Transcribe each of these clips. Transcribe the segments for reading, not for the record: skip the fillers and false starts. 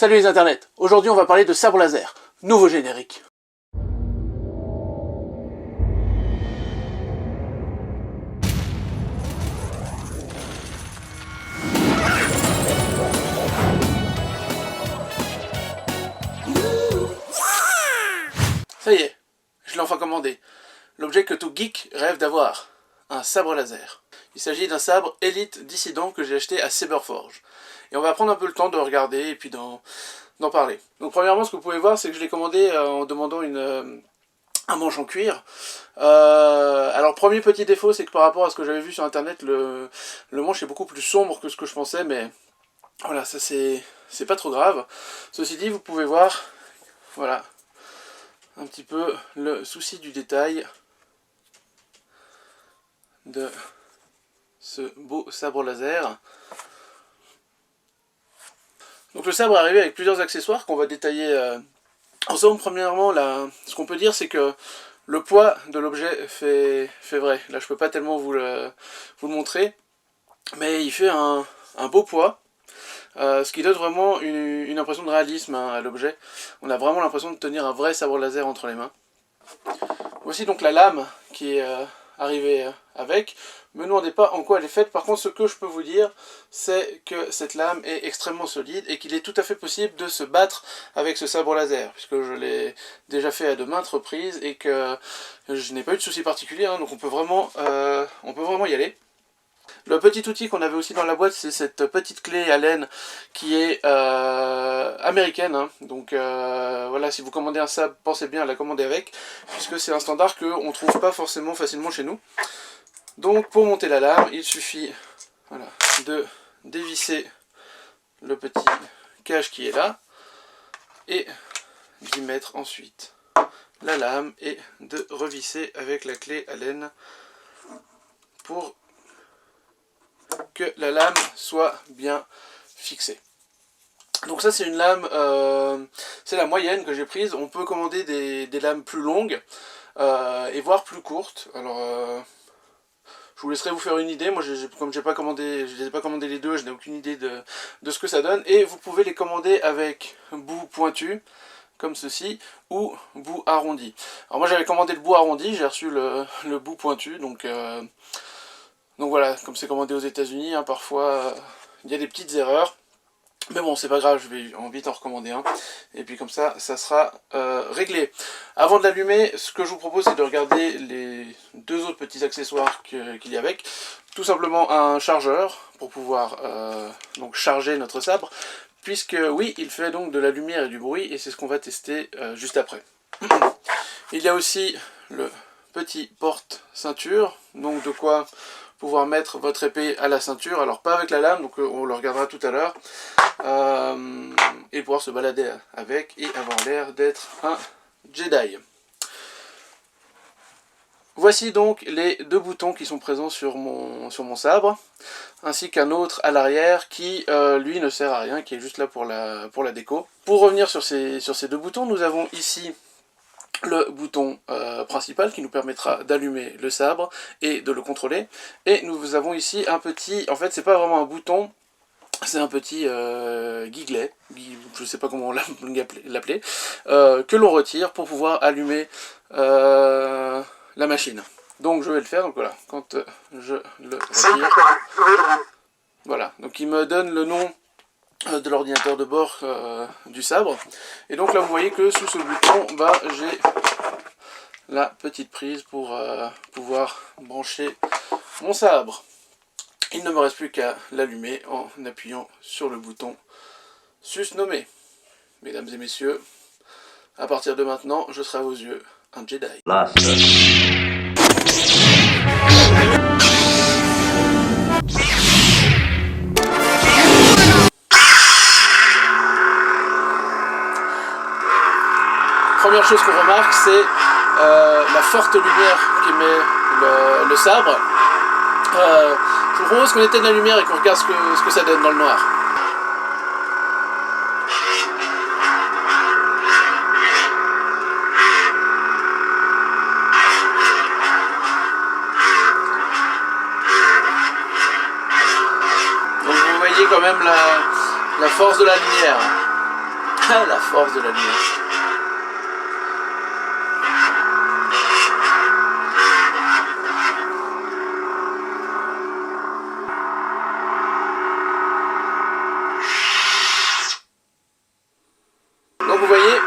Salut les internets, aujourd'hui on va parler de sabre laser, nouveau générique. Ça y est, je l'ai enfin commandé. L'objet que tout geek rêve d'avoir, un sabre laser. Il s'agit d'un sabre Elite Dissident que j'ai acheté à Saberforge. Et on va prendre un peu le temps de regarder et puis d'en parler. Donc premièrement, ce que vous pouvez voir, c'est que je l'ai commandé en demandant un manche en cuir. Alors premier petit défaut, c'est que par rapport à ce que j'avais vu sur internet, le manche est beaucoup plus sombre que ce que je pensais, mais voilà, ça c'est pas trop grave. Ceci dit, vous pouvez voir, voilà, un petit peu le souci du détail de ce beau sabre laser. Donc le sabre est arrivé avec plusieurs accessoires qu'on va détailler ensemble. Premièrement, ce qu'on peut dire, c'est que le poids de l'objet fait vrai. Là, je peux pas tellement vous le montrer, mais il fait un beau poids, ce qui donne vraiment une impression de réalisme à l'objet. On a vraiment l'impression de tenir un vrai sabre laser entre les mains. Voici donc la lame qui est arrivée avec. Me demandez pas en quoi elle est faite. Par contre, ce que je peux vous dire, c'est que cette lame est extrêmement solide et qu'il est tout à fait possible de se battre avec ce sabre laser, puisque je l'ai déjà fait à de maintes reprises et que je n'ai pas eu de soucis particuliers, hein, donc on peut vraiment y aller. Le petit outil qu'on avait aussi dans la boîte, c'est cette petite clé Allen qui est américaine, hein. Donc voilà, si vous commandez un sabre, pensez bien à la commander avec, puisque c'est un standard qu'on ne trouve pas forcément facilement chez nous. Donc pour monter la lame, il suffit voilà, de dévisser le petit cache qui est là, et d'y mettre ensuite la lame, et de revisser avec la clé Allen pour que la lame soit bien fixée. Donc ça c'est une lame, c'est la moyenne que j'ai prise. On peut commander des lames plus longues et voire plus courtes. Alors je vous laisserai vous faire une idée. Moi comme je les ai pas commandé les deux, je n'ai aucune idée de ce que ça donne. Et vous pouvez les commander avec bout pointu, comme ceci, ou bout arrondi. Alors moi j'avais commandé le bout arrondi, j'ai reçu le bout pointu, donc voilà, comme c'est commandé aux États-Unis, hein, parfois il y a des petites erreurs. Mais bon, c'est pas grave, je vais vite en recommander un. Et puis comme ça sera réglé. Avant de l'allumer, ce que je vous propose, c'est de regarder les deux autres petits accessoires qu'il y a avec. Tout simplement un chargeur pour pouvoir donc charger notre sabre. Puisque oui, il fait donc de la lumière et du bruit, et c'est ce qu'on va tester juste après. Il y a aussi le petit porte-ceinture, donc de quoi pouvoir mettre votre épée à la ceinture, alors pas avec la lame, donc on le regardera tout à l'heure, et pouvoir se balader avec et avoir l'air d'être un Jedi. Voici donc les deux boutons qui sont présents sur mon sabre, ainsi qu'un autre à l'arrière qui lui ne sert à rien, qui est juste là pour la déco. Pour revenir sur ces deux boutons, nous avons ici le bouton principal qui nous permettra d'allumer le sabre et de le contrôler, et nous avons ici un petit, en fait c'est pas vraiment un bouton, c'est un petit guiglet, je sais pas comment l'appeler, que l'on retire pour pouvoir allumer la machine. Donc je vais le faire, donc voilà, quand je le retire, voilà, donc il me donne le nom de l'ordinateur de bord du sabre, et donc là vous voyez que sous ce bouton, j'ai la petite prise pour pouvoir brancher mon sabre. Il ne me reste plus qu'à l'allumer en appuyant sur le bouton susnommé. Mesdames et messieurs, à partir de maintenant, je serai à vos yeux un Jedi. Première chose qu'on remarque, c'est la forte lumière qu'émet le sabre. Je vous propose qu'on éteigne la lumière et qu'on regarde ce que ça donne dans le noir. Donc vous voyez quand même la force de la lumière. La force de la lumière. Donc vous voyez,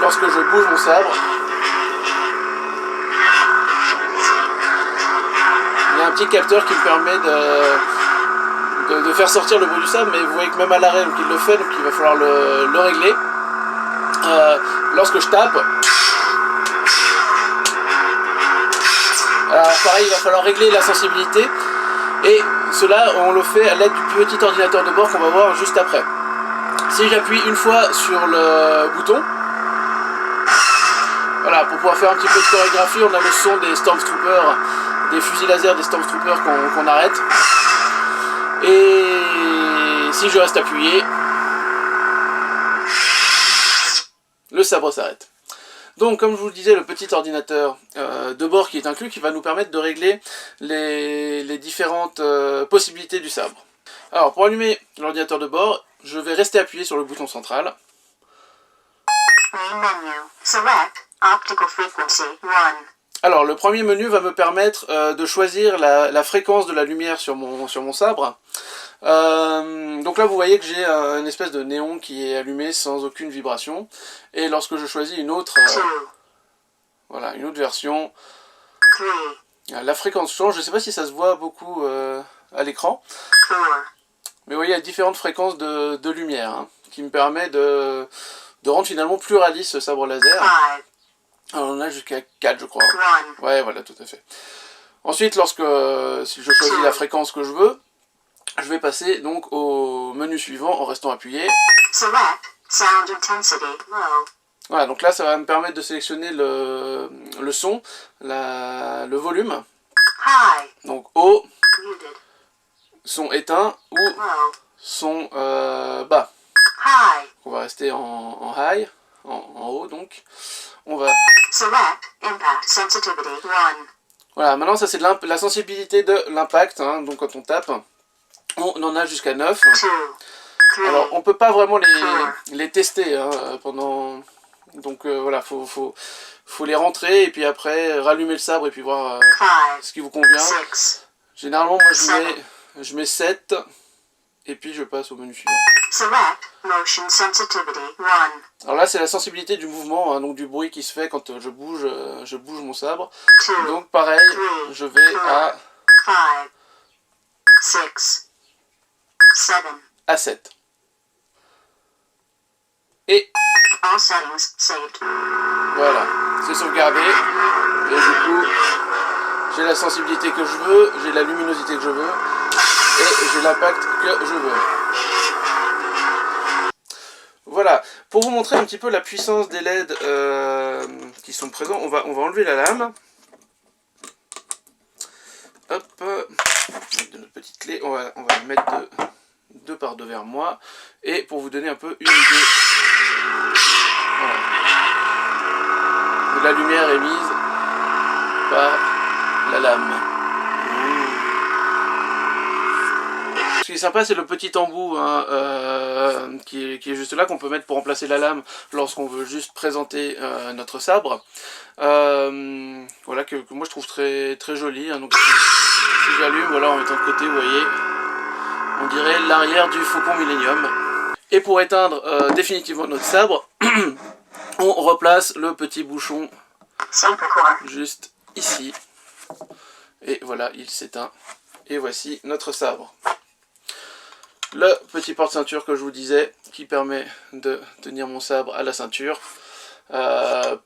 lorsque je bouge mon sabre, il y a un petit capteur qui me permet de faire sortir le bruit du sabre, mais vous voyez que même à l'arrêt, donc il le fait, donc il va falloir le régler. Lorsque je tape, alors pareil, il va falloir régler la sensibilité, et cela on le fait à l'aide du petit ordinateur de bord qu'on va voir juste après. Si j'appuie une fois sur le bouton, voilà, pour pouvoir faire un petit peu de chorégraphie, on a le son des Stormtroopers, des fusils laser des Stormtroopers qu'on arrête. Et si je reste appuyé, le sabre s'arrête. Donc comme je vous le disais, le petit ordinateur de bord qui est inclus, qui va nous permettre de régler les différentes possibilités du sabre. Alors pour allumer l'ordinateur de bord, je vais rester appuyé sur le bouton central. Main menu. Select optical frequency 1. Alors le premier menu va me permettre de choisir la fréquence de la lumière sur mon sabre. Donc là vous voyez que j'ai une espèce de néon qui est allumé sans aucune vibration. Et lorsque je choisis une autre, voilà, une autre version, la fréquence change. Je ne sais pas si ça se voit beaucoup à l'écran. Mais vous voyez, il y a différentes fréquences de lumière, hein, qui me permet de rendre finalement plus réaliste ce sabre laser. Alors, on a jusqu'à 4 je crois. Ouais, voilà, tout à fait. Ensuite, si je choisis la fréquence que je veux, je vais passer donc au menu suivant en restant appuyé. Select sound intensity low. Voilà, donc là ça va me permettre de sélectionner le son, le volume. High. Donc haut, Muted. son éteint ou Low. son bas. High. On va rester en high, en haut donc. On va... Select impact sensitivity 1. Voilà, maintenant ça c'est la sensibilité de l'impact, hein, donc quand on tape, on en a jusqu'à 9. 2. 3. Alors on peut pas vraiment les tester hein, pendant... Donc voilà, faut les rentrer et puis après rallumer le sabre et puis voir 5. ce qui vous convient. 6. Généralement moi je mets 7 et puis je passe au menu suivant. Select motion sensitivity 1. Alors là c'est la sensibilité du mouvement, hein, donc du bruit qui se fait quand je bouge mon sabre. 2. Donc pareil, je vais à 5. 6. 7. 7. Et All settings saved. voilà, c'est sauvegardé. Et du coup, j'ai la sensibilité que je veux, j'ai la luminosité que je veux, et j'ai l'impact que je veux. Voilà, pour vous montrer un petit peu la puissance des LED qui sont présents, on va enlever la lame. Hop, avec de notre petite clé, on va mettre deux par deux vers moi, et pour vous donner un peu une idée. Voilà. La lumière est mise par la lame. Ce qui est sympa, c'est le petit embout hein, qui est juste là, qu'on peut mettre pour remplacer la lame lorsqu'on veut juste présenter notre sabre. Voilà, que moi je trouve très, très joli. Hein, donc si j'allume, voilà, en mettant de côté, vous voyez, on dirait l'arrière du Faucon Millenium. Et pour éteindre définitivement notre sabre, on replace le petit bouchon juste ici. Et voilà, il s'éteint. Et voici notre sabre. Le petit porte-ceinture que je vous disais, qui permet de tenir mon sabre à la ceinture. Ce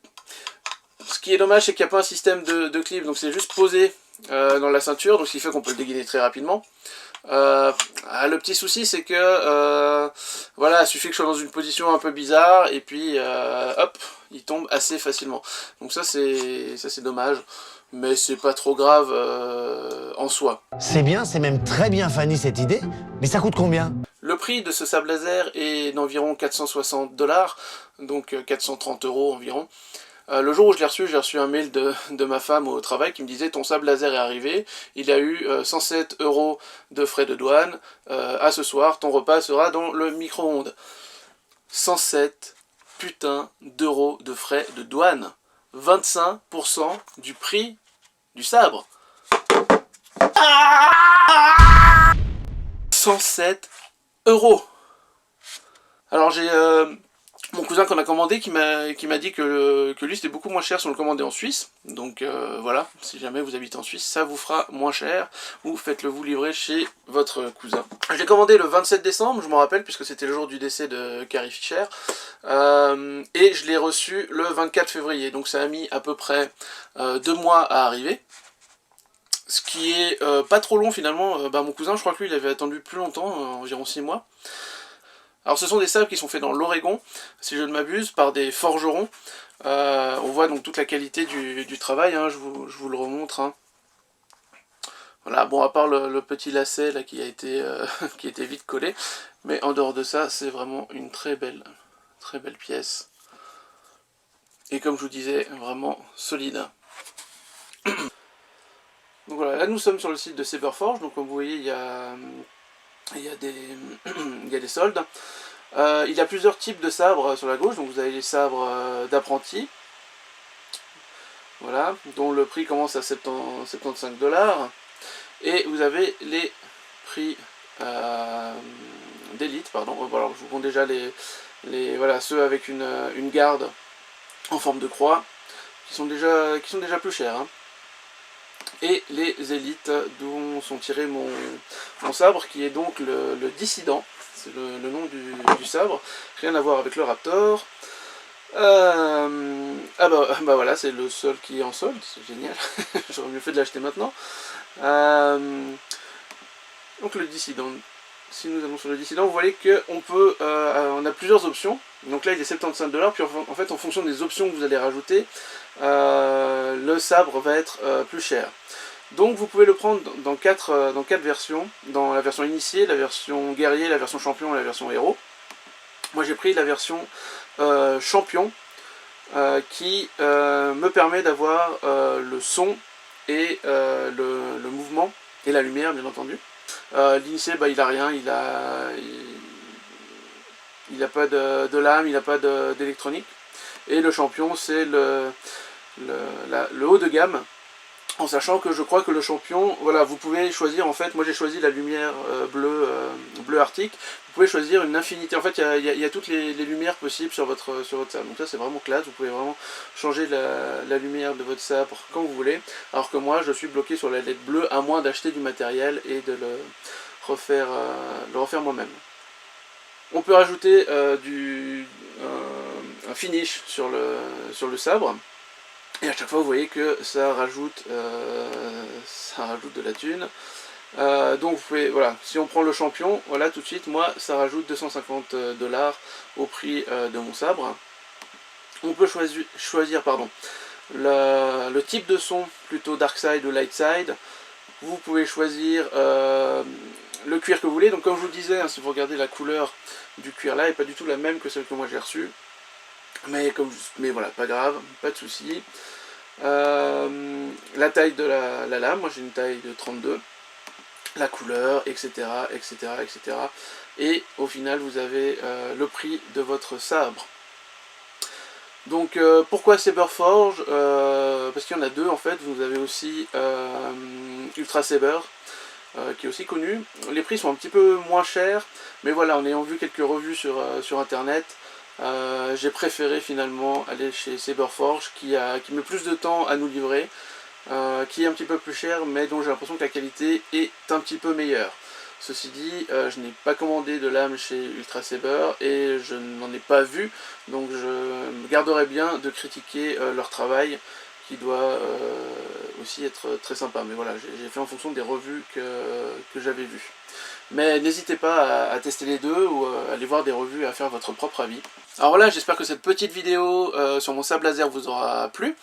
qui est dommage, c'est qu'il n'y a pas un système de clip, donc c'est juste posé dans la ceinture, donc ce qui fait qu'on peut le dégainer très rapidement. Le petit souci, c'est que voilà, il suffit que je sois dans une position un peu bizarre et puis hop, il tombe assez facilement. Donc ça c'est dommage, mais c'est pas trop grave en soi. C'est bien, c'est même très bien Fanny cette idée, mais ça coûte combien? Le prix de ce sabre laser est d'environ 460$, donc 430 € environ. Le jour où je l'ai reçu un mail de ma femme au travail qui me disait: ton sabre laser est arrivé, il a eu 107 € de frais de douane, à ce soir, ton repas sera dans le micro-ondes. 107 putains d'euros de frais de douane. 25% du prix du sabre. 107 euros. Alors j'ai mon cousin qu'on a commandé qui m'a dit que lui c'était beaucoup moins cher si on le commandait en Suisse. Donc voilà, si jamais vous habitez en Suisse, ça vous fera moins cher. Ou faites-le vous livrer chez votre cousin. Je l'ai commandé le 27 décembre, je m'en rappelle, puisque c'était le jour du décès de Carrie Fisher. Et je l'ai reçu le 24 février. Donc ça a mis à peu près 2 mois à arriver. Ce qui est pas trop long finalement. Mon cousin, je crois que lui il avait attendu plus longtemps, environ 6 mois. Alors ce sont des sabres qui sont faits dans l'Oregon, si je ne m'abuse, par des forgerons. On voit donc toute la qualité du travail, hein, je vous le remontre. Hein. Voilà, bon à part le petit lacet là, qui a été vite collé, mais en dehors de ça, c'est vraiment une très belle pièce. Et comme je vous disais, vraiment solide. Donc voilà, là nous sommes sur le site de Saberforge, donc comme vous voyez, il y a des soldes. Il y a plusieurs types de sabres sur la gauche, donc vous avez les sabres d'apprenti, voilà, dont le prix commence à 75 $, et vous avez les prix d'élite, pardon. Alors je vous montre déjà voilà, ceux avec une garde en forme de croix, qui sont déjà plus chers, hein. Et les élites dont sont tirés mon sabre, qui est donc le Dissident, c'est le nom du sabre, rien à voir avec le Raptor. Voilà, c'est le seul qui est en solde, c'est génial, j'aurais mieux fait de l'acheter maintenant. Donc le Dissident, si nous allons sur le Dissident, vous voyez qu'on a plusieurs options. Donc là il est 75 $, puis en fait en fonction des options que vous allez rajouter, le sabre va être plus cher. Donc vous pouvez le prendre dans quatre versions, dans la version initiée, la version guerrier, la version champion et la version héros. Moi j'ai pris la version champion, qui me permet d'avoir le son et le mouvement et la lumière bien entendu. L'initié il a rien, il a pas de lame, il n'a pas d'électronique. Et le champion c'est le haut de gamme. En sachant que je crois que le champion, voilà, vous pouvez choisir, en fait, moi j'ai choisi la lumière bleu arctique, vous pouvez choisir une infinité, en fait il y a toutes les lumières possibles sur votre sabre, donc ça c'est vraiment classe, vous pouvez vraiment changer la lumière de votre sabre quand vous voulez, alors que moi je suis bloqué sur la LED bleue, à moins d'acheter du matériel et de le refaire moi-même. On peut rajouter un finish sur le sabre. Et à chaque fois vous voyez que ça rajoute de la thune. Donc vous pouvez, voilà, si on prend le champion, voilà tout de suite, moi ça rajoute 250 $ au prix de mon sabre. On peut choisir le type de son, plutôt dark side ou light side. Vous pouvez choisir le cuir que vous voulez. Donc comme je vous disais, hein, si vous regardez la couleur du cuir là, elle n'est pas du tout la même que celle que moi j'ai reçue. Mais voilà, pas grave, pas de souci. La taille de la lame, moi j'ai une taille de 32. La couleur, etc. Et au final, vous avez le prix de votre sabre. Donc pourquoi Saberforge? Parce qu'il y en a deux en fait. Vous avez aussi Ultra Saber, qui est aussi connu. Les prix sont un petit peu moins chers, mais voilà, en ayant vu quelques revues sur internet, j'ai préféré finalement aller chez Saberforge qui met plus de temps à nous livrer, qui est un petit peu plus cher, mais dont j'ai l'impression que la qualité est un petit peu meilleure. Ceci dit, je n'ai pas commandé de lame chez Ultra Saber et je n'en ai pas vu, donc je me garderai bien de critiquer leur travail, qui doit aussi être très sympa. Mais voilà, j'ai fait en fonction des revues que j'avais vues. Mais n'hésitez pas à tester les deux ou à aller voir des revues et à faire votre propre avis. Alors voilà, j'espère que cette petite vidéo sur mon sabre laser vous aura plu.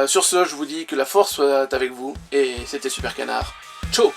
Sur ce, je vous dis que la force soit avec vous, et c'était Super Canard. Ciao!